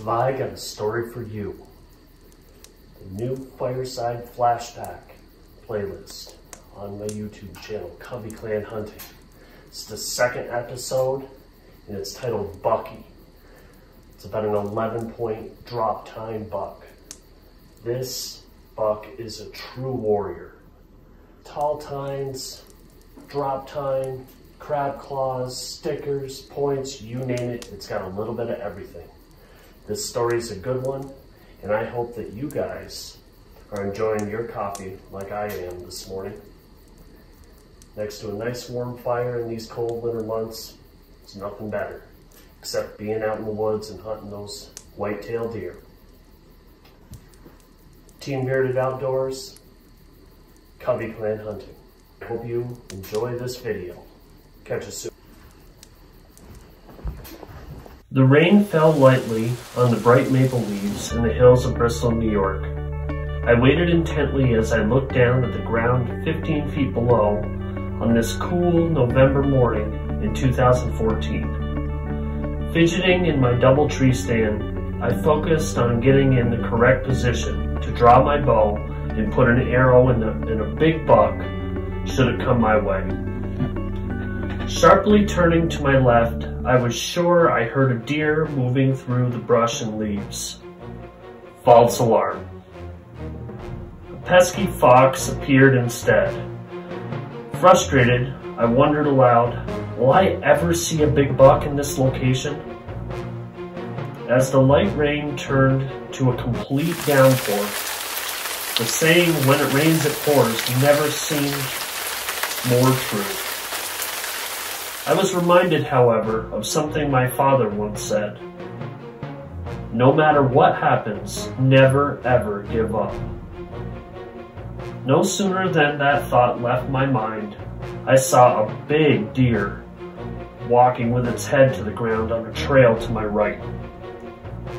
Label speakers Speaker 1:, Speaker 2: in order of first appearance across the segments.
Speaker 1: Have I got a story for you? The new Fireside Flashback playlist on my YouTube channel, Covey Clan Hunting. It's the second episode and it's titled Bucky. It's about an 11-point drop tine buck. This buck is a true warrior. Tall tines, drop tine, crab claws, stickers, points, you name it, it's got a little bit of everything. This story is a good one, and I hope that you guys are enjoying your coffee like I am this morning. Next to a nice warm fire in these cold winter months, it's nothing better, except being out in the woods and hunting those white-tailed deer. Team Bearded Outdoors, Covey Clan Hunting. I hope you enjoy this video. Catch us soon. The rain fell lightly on the bright maple leaves in the hills of Bristol, New York. I waited intently as I looked down at the ground 15 feet below on this cool November morning in 2014. Fidgeting in my double tree stand, I focused on getting in the correct position to draw my bow and put an arrow in a big buck should it come my way. Sharply turning to my left, I was sure I heard a deer moving through the brush and leaves. False alarm. A pesky fox appeared instead. Frustrated, I wondered aloud, will I ever see a big buck in this location? As the light rain turned to a complete downpour, the saying, when it rains it pours, never seemed more true. I was reminded, however, of something my father once said. No matter what happens, never ever give up. No sooner than that thought left my mind, I saw a big deer walking with its head to the ground on a trail to my right.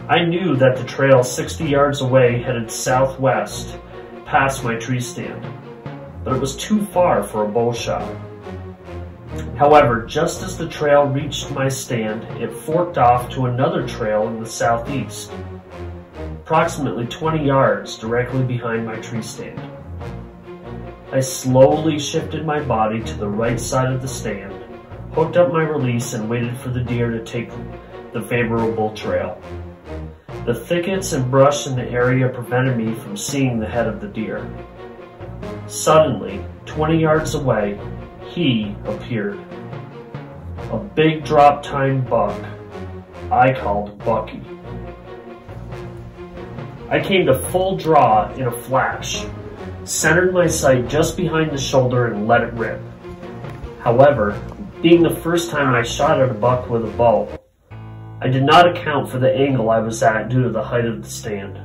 Speaker 1: I knew that the trail 60 yards away headed southwest past my tree stand, but it was too far for a bow shot. However, just as the trail reached my stand, it forked off to another trail in the southeast, approximately 20 yards directly behind my tree stand. I slowly shifted my body to the right side of the stand, hooked up my release, and waited for the deer to take the favorable trail. The thickets and brush in the area prevented me from seeing the head of the deer. Suddenly, 20 yards away, he appeared. A big drop tine buck I called Bucky. I came to full draw in a flash, centered my sight just behind the shoulder and let it rip. However, being the first time I shot at a buck with a bow, I did not account for the angle I was at due to the height of the stand.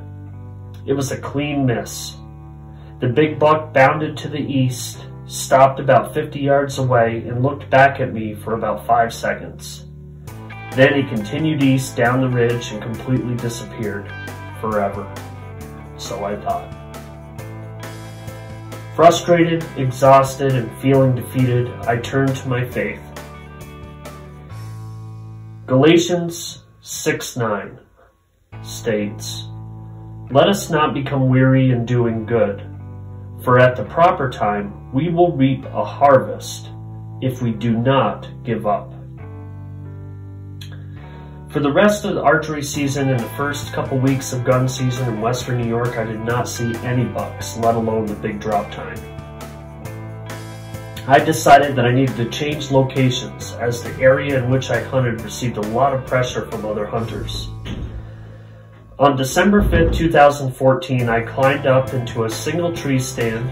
Speaker 1: It was a clean miss. The big buck bounded to the east, stopped about 50 yards away, and looked back at me for about 5 seconds. Then he continued east down the ridge and completely disappeared forever. So I thought. Frustrated, exhausted, and feeling defeated, I turned to my faith. Galatians 6:9 states, "Let us not become weary in doing good, for at the proper time we will reap a harvest if we do not give up." For the rest of the archery season and the first couple weeks of gun season in western New York, I did not see any bucks, let alone the big drop tine. I decided that I needed to change locations, as the area in which I hunted received a lot of pressure from other hunters. On December 5th, 2014, I climbed up into a single tree stand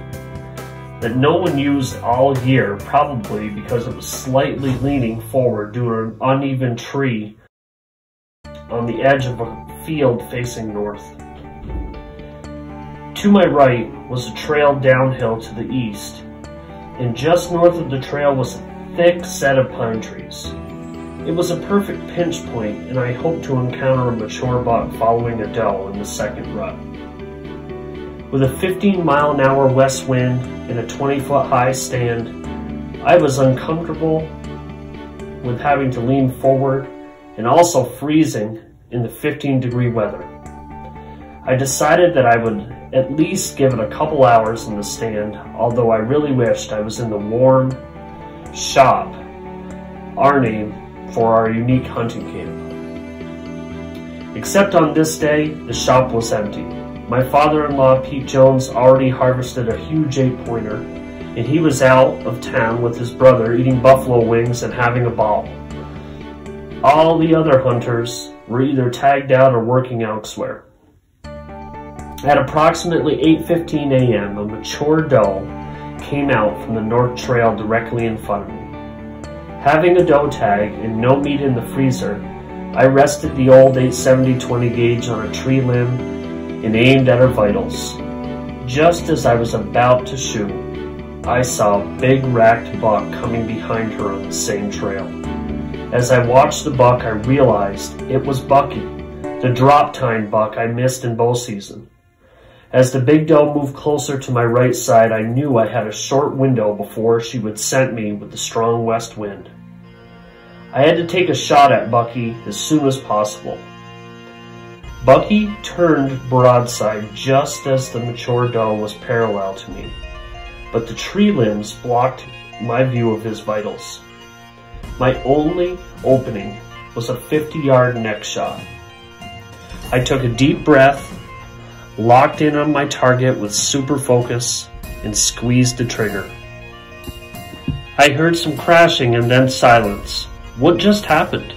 Speaker 1: that no one used all year, probably because it was slightly leaning forward due to an uneven tree on the edge of a field facing north. To my right was a trail downhill to the east, and just north of the trail was a thick set of pine trees. It was a perfect pinch point, and I hoped to encounter a mature buck following a doe in the second rut. With a 15-mile-an-hour west wind and a 20-foot high stand, I was uncomfortable with having to lean forward and also freezing in the 15-degree weather. I decided that I would at least give it a couple hours in the stand, although I really wished I was in the warm shop, our name for our unique hunting camp. Except on this day, the shop was empty. My father-in-law, Pete Jones, already harvested a huge 8-pointer, and he was out of town with his brother eating buffalo wings and having a ball. All the other hunters were either tagged out or working elsewhere. At approximately 8:15 a.m., a mature doe came out from the north trail directly in front of me. Having a doe tag and no meat in the freezer, I rested the old 870-20 gauge on a tree limb and aimed at her vitals. Just as I was about to shoot, I saw a big racked buck coming behind her on the same trail. As I watched the buck, I realized it was Bucky, the Drop Tine Buck I missed in bow season. As the big doe moved closer to my right side, I knew I had a short window before she would scent me with the strong west wind. I had to take a shot at Bucky as soon as possible. Bucky turned broadside just as the mature doe was parallel to me, but the tree limbs blocked my view of his vitals. My only opening was a 50-yard neck shot. I took a deep breath, locked in on my target with super focus, and squeezed the trigger. I heard some crashing and then silence. What just happened?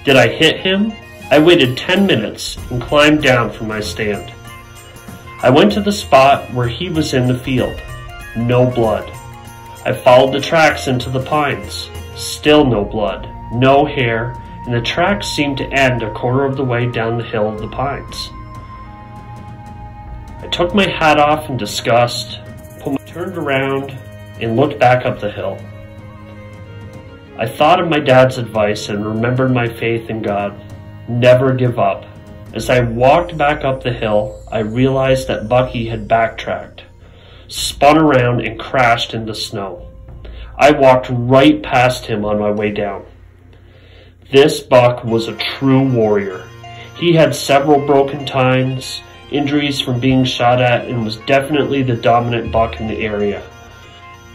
Speaker 1: Did I hit him? I waited 10 minutes and climbed down from my stand. I went to the spot where he was in the field. No blood. I followed the tracks into the pines. Still no blood, no hair, and the tracks seemed to end a quarter of the way down the hill of the pines. I took my hat off in disgust, turned around, and looked back up the hill. I thought of my dad's advice and remembered my faith in God. Never give up. As I walked back up the hill, I realized that Bucky had backtracked, spun around, and crashed in the snow. I walked right past him on my way down. This buck was a true warrior. He had several broken tines, injuries from being shot at, and was definitely the dominant buck in the area.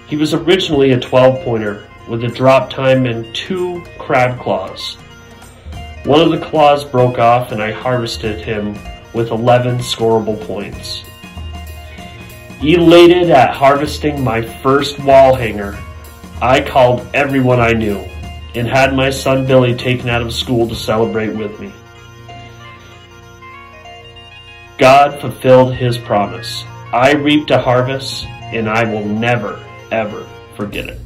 Speaker 1: He was originally a 12-pointer with a drop tine and 2 crab claws. One of the claws broke off and I harvested him with 11 scoreable points. Elated at harvesting my first wall hanger, I called everyone I knew and had my son Billy taken out of school to celebrate with me. God fulfilled his promise. I reaped a harvest, and I will never, ever forget it.